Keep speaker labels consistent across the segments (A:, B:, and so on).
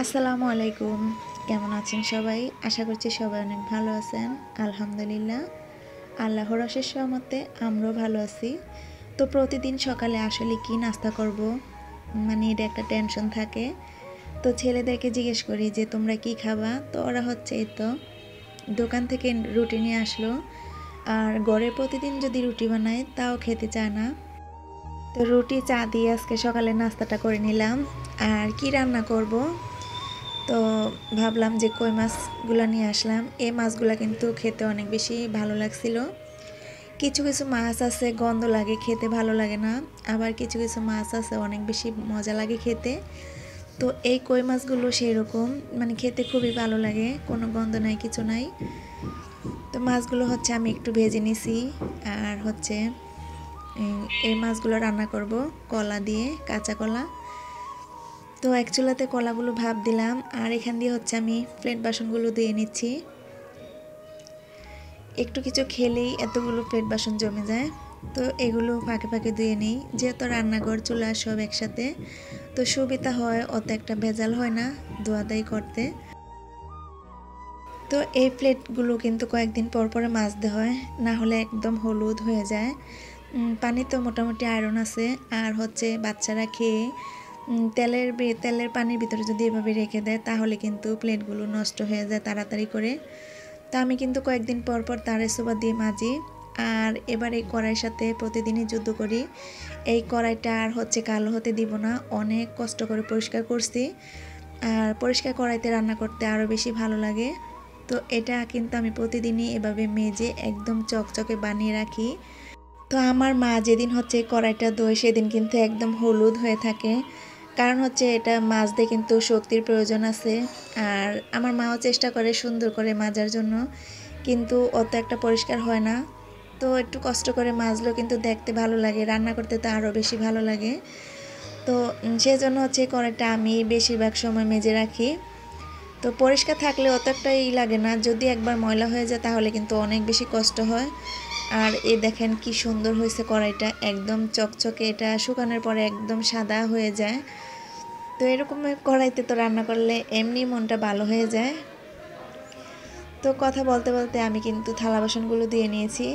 A: আসসালামু আলাইকুম। কেমন আছেন সবাই? আশা করছি সবাই অনেক ভালো আছেন। আলহামদুলিল্লাহ। আল্লাহর অশেষ রহমতে আমরাও ভালো আছি। তো প্রতিদিন সকালে আসলে কি নাস্তা করব? এটা একটা টেনশন থাকে। তো ছেলেদেরকে জিজ্ঞেস করি যে তোমরা কি খাবা? তো ওরা হচ্ছে এই তো দোকান থেকে রুটি নিয়ে আসলো। আর ঘরে প্রতিদিন যদি রুটি বানাই তাও খেতে চায় না। তো রুটি চা দিয়ে আজকে সকালে নাস্তাটা করে নিলাম। আর কি রান্না করব? তো ভাবলাম যে কই মাছগুলো নিয়ে আসলাম। এই মাছগুলো কিন্তু খেতে অনেক বেশি ভালো লাগছিল। কিছু কিছু মাছ আছে গন্ধ লাগে, খেতে ভালো লাগে না। আবার কিছু কিছু মাছ আছে অনেক বেশি মজা লাগে খেতে। তো এই কই মাছগুলো সেই রকম, খেতে খুবই ভালো লাগে, কোনো গন্ধ নাই, কিছু নাই। তো মাছগুলো হচ্ছে আমি একটু ভেজে নিছি। আর হচ্ছে এই মাছগুলো রান্না করব কলা দিয়ে, কাঁচা কলা। তো এক চুলাতে কলাগুলো ভাপ দিলাম, আর এখান দিয়ে হচ্ছে আমি প্লেট বাসনগুলো দিয়ে নিচ্ছি। একটু কিছু খেলেই এতগুলো প্লেট বাসন জমে যায়। তো এগুলো ফাঁকে ফাঁকে ধুয়ে নিই, যেহেতু রান্নাঘর চুলা সব একসাথে, তো সুবিধা হয়, অত একটা ভেজাল হয় না ধোয়াধাই করতে। তো এই প্লেটগুলো কিন্তু কয়েকদিন পর পরে মাজতে হয়, না হলে একদম হলুদ হয়ে যায়। পানি তো মোটামুটি আয়রন আছে। আর হচ্ছে বাচ্চারা খেয়ে তেলের পানির ভিতরে যদি এভাবে রেখে দেয় তাহলে কিন্তু প্লেটগুলো নষ্ট হয়ে যায় তাড়াতাড়ি করে। তা আমি কিন্তু কয়েকদিন পর পর তারে সোবা দিয়ে মাজি। আর এবার এই কড়াইয়ের সাথে প্রতিদিনই যুদ্ধ করি। এই কড়াইটা আর হচ্ছে কালো হতে দিব না, অনেক কষ্ট করে পরিষ্কার করছি। আর পরিষ্কার কড়াইতে রান্না করতে আরও বেশি ভালো লাগে। তো এটা কিন্তু আমি প্রতিদিনই এভাবে মেজে একদম চকচকে বানিয়ে রাখি। তো আমার মা যেদিন হচ্ছে কড়াইটা ধোয় সেদিন কিন্তু একদম হলুদ হয়ে থাকে, কারণ হচ্ছে এটা মাজতে কিন্তু শক্তির প্রয়োজন আছে। আর আমার মাও চেষ্টা করে সুন্দর করে মাজার জন্য, কিন্তু অত একটা পরিষ্কার হয় না। তো একটু কষ্ট করে মাজলেও কিন্তু দেখতে ভালো লাগে, রান্না করতে তো আরও বেশি ভালো লাগে। তো সেজন্য হচ্ছে কড়াইটা আমি বেশিরভাগ সময় মেজে রাখি। তো পরিষ্কার থাকলে অত একটাই লাগে না, যদি একবার ময়লা হয়ে যায় তাহলে কিন্তু অনেক বেশি কষ্ট হয়। আর এই দেখেন কি সুন্দর হয়েছে কড়াইটা, একদম চকচকে, এটা শুকানোর পরে একদম সাদা হয়ে যায়। তো এরকম কড়াইতে তো রান্না করলে এমনি মনটা ভালো হয়ে যায়। তো কথা বলতে বলতে আমি কিন্তু থালা বাসনগুলো দিয়ে নিয়েছি।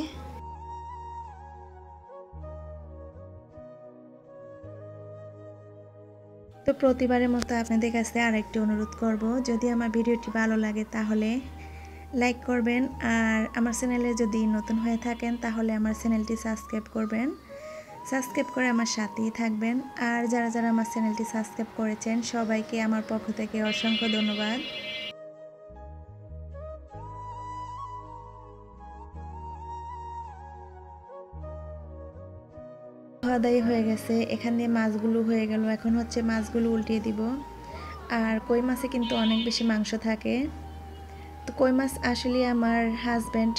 A: তো প্রতিবারের মতো আপনাদের কাছে আরেকটি অনুরোধ করব, যদি আমার ভিডিওটি ভালো লাগে তাহলে লাইক করবেন। আর আমার চ্যানেলে যদি নতুন হয়ে থাকেন তাহলে আমার চ্যানেলটি সাবস্ক্রাইব করবেন। সাবস্ক্রাইব করে আমার সাথেই থাকবেন। আর যারা যারা আমার চ্যানেলটি সাবস্ক্রাইব করেছেন সবাইকে আমার পক্ষ থেকে অসংখ্য ধন্যবাদ। খাওয়া-দাওয়া হয়ে গেছে, এখান দিয়ে মাছগুলো হয়ে গেল, এখন হচ্ছে মাছগুলো উল্টিয়ে দিব। আর কই মাছে কিন্তু অনেক বেশি মাংস থাকে। তো কই মাছ আসলে আমার হাজব্যান্ড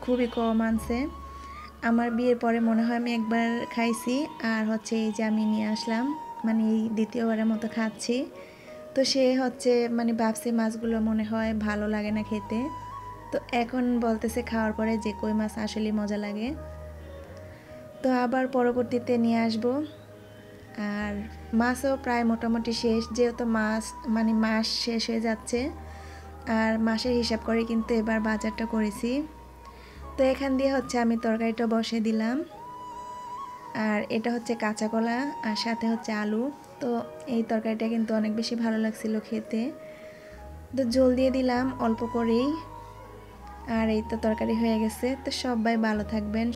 A: খুবই কম আনছে। আমার বিয়ের পরে মনে হয় আমি একবার খাইছি, আর হচ্ছে এই যে আমি নিয়ে আসলাম, এই দ্বিতীয়বারের মতো খাচ্ছি। তো সে হচ্ছে ভাবছে মাছগুলো মনে হয় ভালো লাগে না খেতে। তো এখন বলতেছে খাওয়ার পরে যে কই মাছ আসলে মজা লাগে। তো আবার পরবর্তীতে নিয়ে আসব। আর মাছও প্রায় মোটামুটি শেষ, যেহেতু মাস শেষ হয়ে যাচ্ছে। আর মাসের হিসাব করে কিন্তু এবার বাজারটা করেছি। তো এখান দিয়ে হচ্ছে আমি তরকারিটা বসে দিলাম। আর এটা হচ্ছে কাঁচা কলা আর সাথে হচ্ছে আলু। তো এই তরকারিটা কিন্তু অনেক বেশি ভালো লাগছিল খেতে। তো ঝোল দিয়ে দিলাম অল্প করেই। আর এই তো তরকারি হয়ে গেছে। তো সবাই ভালো থাকবেন।